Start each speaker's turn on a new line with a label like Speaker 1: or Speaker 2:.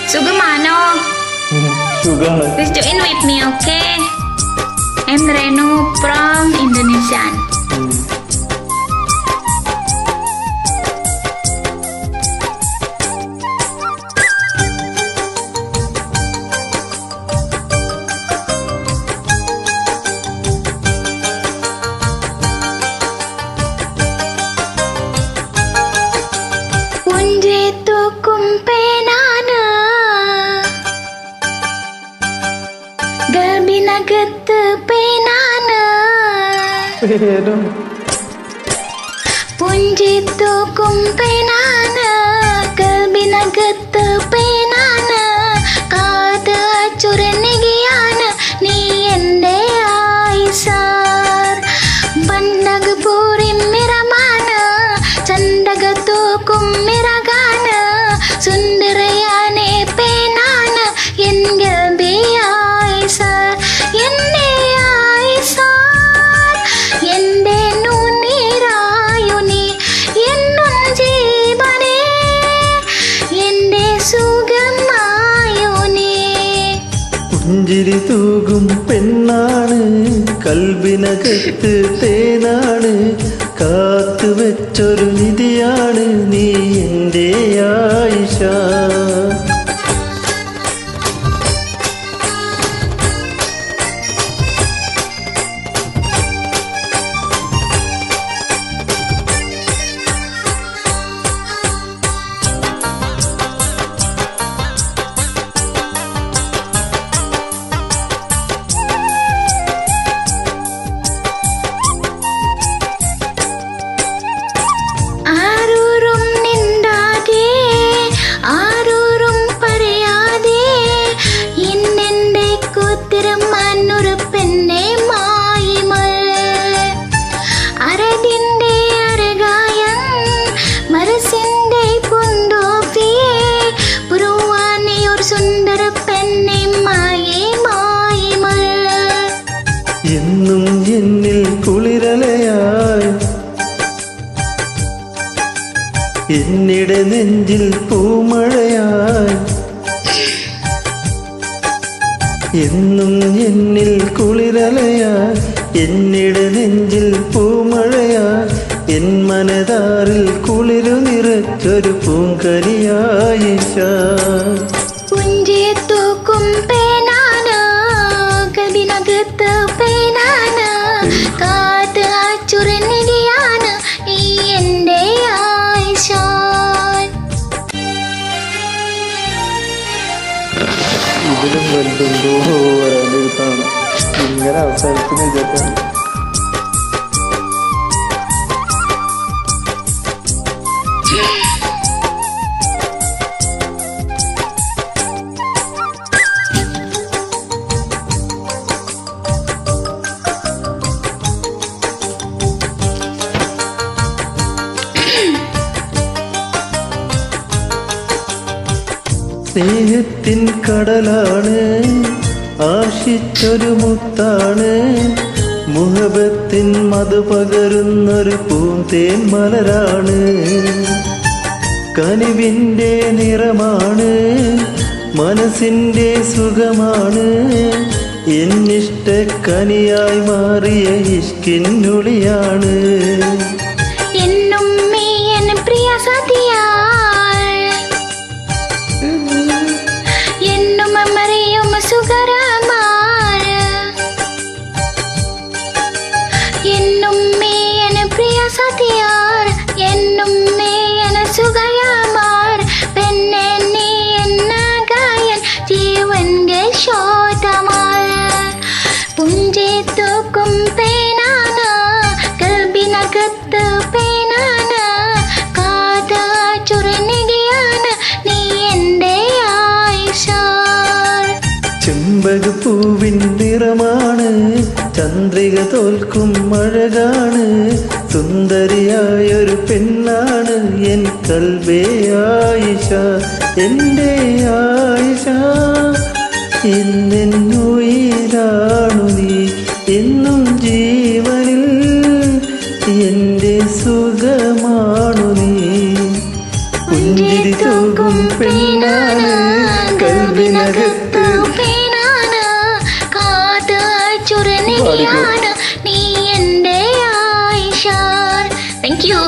Speaker 1: Sugamano.
Speaker 2: Sugar.
Speaker 1: Please join with me, okay? I'm Renu from Indonesia.
Speaker 3: Punjitu kumpenana Galbina gete penana Punjitu kumpenana Galbina gete penana Kada acurenigiana Ni ende aisar Bandag purim miramana Candagatu kummiragana Sundarayane penana Engel be aisar Enne aisar Ende nunirayuni Ennun jeevane Ende sugamayuni
Speaker 2: പുഞ്ചിരി തൂകും പെണ്ണാണ് കൽബിനകത്ത് തേനാണ് കാത്തു വെച്ചൊരു നിധിയാണ് നീ എൻ്റെ ആയിഷ
Speaker 3: ആരൂരും നിണ്ടാതെ ആരൂരും പറയാതെ ഇന്നെന്റെ കൂത്തിരമാനൊരു പെണ്ണെ മായിമൾ അരടിന്റെ അരകായം മരസിന്റെ പൂന്തോപ്പിയെ പുരുവാനിയൊരു സുന്ദര പെണ്ണെ മായേ മായിമൾ
Speaker 2: എന്നും എന്നിൽ കുളിരലയായി എന്നിടെ നെഞ്ചിൽ പൂമഴയായി എന്നും എന്നിൽ കുളിരലയായി എന്നിടെ നെഞ്ചിൽ പൂമഴയായി എൻ മനതാറിൽ കുളിരു നിറച്ചൊരു പൂങ്കരിയായിഷ
Speaker 3: പുഞ്ചിത്തു കുംപേനാന കൽബിനകത്ത് പേനാന കാത്ത് അച്ചുരനിടിയാണ് ഈ എൻ്റെ ആയിഷ
Speaker 2: ഇതിലും വലുതെന്തോ വരാനിരുത്താണ് ഇങ്ങനെ അവസാനത്തിന് വിചാരിച്ചാണ് സ്നേഹത്തിൻ കടലാണ് ആശിച്ചൊരു മുത്താണ് മുഹബത്തിൻ മധു പകരുന്നൊരു പൂന്തേൻ മലരാണ് കനിവിൻ്റെ നിറമാണ് മനസ്സിൻ്റെ സുഖമാണ് എന്നിഷ്ട കനിയായി മാറിയ ഇഷ്കിന്നുളിയാണ്
Speaker 3: എന്നും മീയൻ പ്രിയ സതിയാൾ എന്നും മറിയും സുഖരമാൾ എന്നും മീയൻ പ്രിയ സതിയാൾ എന്നും മീയൻ സുഖരമാൾ പെണ്ണെ നീ എന്ന ഗായൻ ജീവന്റെ ശോധമാൾ പുഞ്ചിത്തു കുംപേനാന കൽബിനകത്ത് പേനാന കാത ചുരനിടിയാണ് നീ എൻ്റെ ആയിഷ
Speaker 2: ചെമ്പകപ്പൂവിൻ നിറമാണ് ചന്ദ്രിക തോൽക്കും അഴകാണ് സുന്ദരിയായൊരു പെണ്ണാണ് എൻ കൽബേ ആയിഷ എൻ്റെ ആയിഷ എന്നുയിരാണു നീ എന്നും ജീവനിൽ എൻ്റെ സുഖമാണു നീ പുഞ്ചിരി തൂകും പെണ്ണാണ്
Speaker 3: കൽവിനകത്ത് പേനാണ് കാത്ത് ചുരനിയാണ് നീ എൻ്റെ ആയിഷ. Thank you.